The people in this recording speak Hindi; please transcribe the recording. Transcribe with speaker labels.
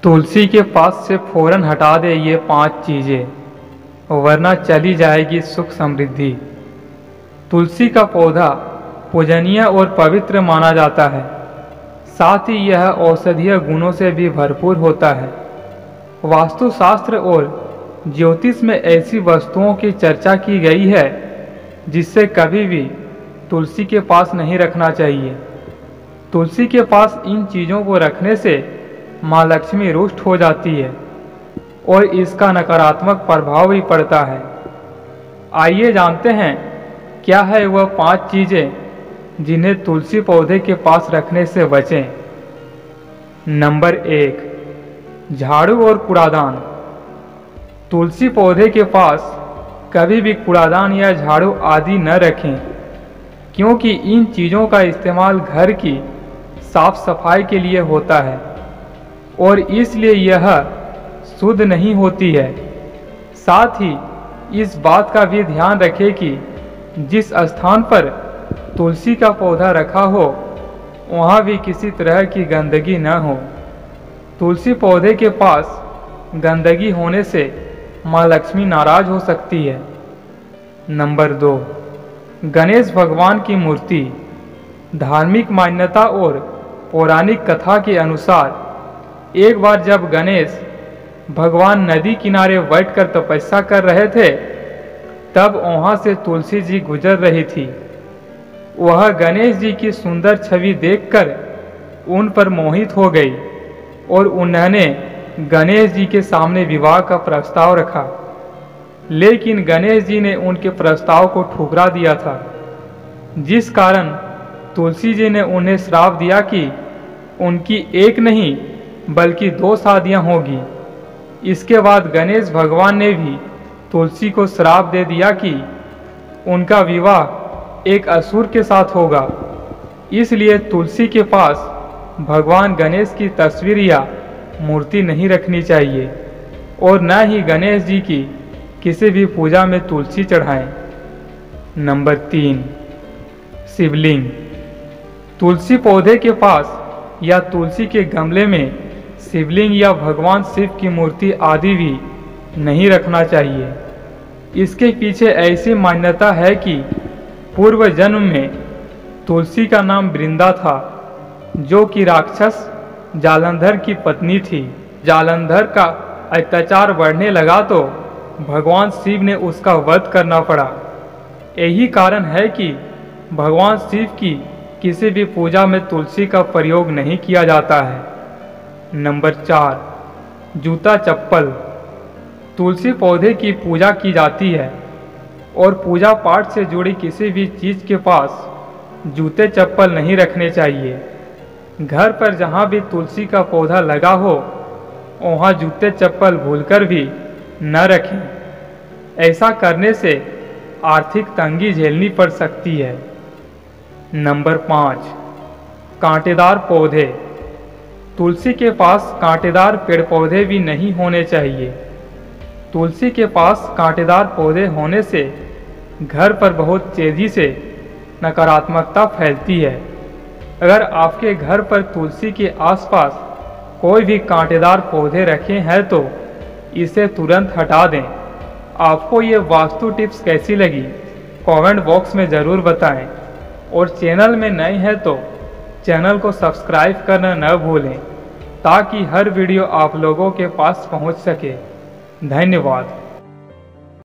Speaker 1: तुलसी के पास से फौरन हटा दे ये 5 चीज़ें, वरना चली जाएगी सुख समृद्धि। तुलसी का पौधा पूजनीय और पवित्र माना जाता है। साथ ही यह औषधीय गुणों से भी भरपूर होता है। वास्तुशास्त्र और ज्योतिष में ऐसी वस्तुओं की चर्चा की गई है जिससे कभी भी तुलसी के पास नहीं रखना चाहिए। तुलसी के पास इन चीज़ों को रखने से माँ लक्ष्मी रुष्ट हो जाती है और इसका नकारात्मक प्रभाव भी पड़ता है। आइए जानते हैं क्या है वह 5 चीज़ें जिन्हें तुलसी पौधे के पास रखने से बचें। नंबर 1, झाड़ू और कूड़ादान। तुलसी पौधे के पास कभी भी कूड़ादान या झाड़ू आदि न रखें, क्योंकि इन चीज़ों का इस्तेमाल घर की साफ सफाई के लिए होता है और इसलिए यह शुद्ध नहीं होती है। साथ ही इस बात का भी ध्यान रखें कि जिस स्थान पर तुलसी का पौधा रखा हो वहाँ भी किसी तरह की गंदगी न हो। तुलसी पौधे के पास गंदगी होने से माँ लक्ष्मी नाराज हो सकती है। नंबर 2, गणेश भगवान की मूर्ति। धार्मिक मान्यता और पौराणिक कथा के अनुसार एक बार जब गणेश भगवान नदी किनारे बैठकर तपस्या कर रहे थे, तब वहाँ से तुलसी जी गुजर रही थी। वह गणेश जी की सुंदर छवि देखकर उन पर मोहित हो गई और उन्होंने गणेश जी के सामने विवाह का प्रस्ताव रखा, लेकिन गणेश जी ने उनके प्रस्ताव को ठुकरा दिया था, जिस कारण तुलसी जी ने उन्हें श्राप दिया कि उनकी एक नहीं बल्कि 2 शादियां होगी। इसके बाद गणेश भगवान ने भी तुलसी को श्राप दे दिया कि उनका विवाह एक असुर के साथ होगा। इसलिए तुलसी के पास भगवान गणेश की तस्वीर या मूर्ति नहीं रखनी चाहिए और न ही गणेश जी की किसी भी पूजा में तुलसी चढ़ाएं। नंबर 3, शिवलिंग। तुलसी पौधे के पास या तुलसी के गमले में शिवलिंग या भगवान शिव की मूर्ति आदि भी नहीं रखना चाहिए। इसके पीछे ऐसी मान्यता है कि पूर्व जन्म में तुलसी का नाम वृंदा था, जो कि राक्षस जालंधर की पत्नी थी। जालंधर का अत्याचार बढ़ने लगा तो भगवान शिव ने उसका वध करना पड़ा। यही कारण है कि भगवान शिव की किसी भी पूजा में तुलसी का प्रयोग नहीं किया जाता है। नंबर 4, जूता चप्पल। तुलसी पौधे की पूजा की जाती है और पूजा पाठ से जुड़ी किसी भी चीज़ के पास जूते चप्पल नहीं रखने चाहिए। घर पर जहाँ भी तुलसी का पौधा लगा हो वहाँ जूते चप्पल भूलकर भी न रखें। ऐसा करने से आर्थिक तंगी झेलनी पड़ सकती है। नंबर 5, कांटेदार पौधे। तुलसी के पास कांटेदार पेड़ पौधे भी नहीं होने चाहिए। तुलसी के पास कांटेदार पौधे होने से घर पर बहुत तेजी से नकारात्मकता फैलती है। अगर आपके घर पर तुलसी के आसपास कोई भी कांटेदार पौधे रखे हैं तो इसे तुरंत हटा दें। आपको ये वास्तु टिप्स कैसी लगी कमेंट बॉक्स में ज़रूर बताएं और चैनल में नए हैं तो चैनल को सब्सक्राइब करना न भूलें ताकि हर वीडियो आप लोगों के पास पहुंच सके। धन्यवाद।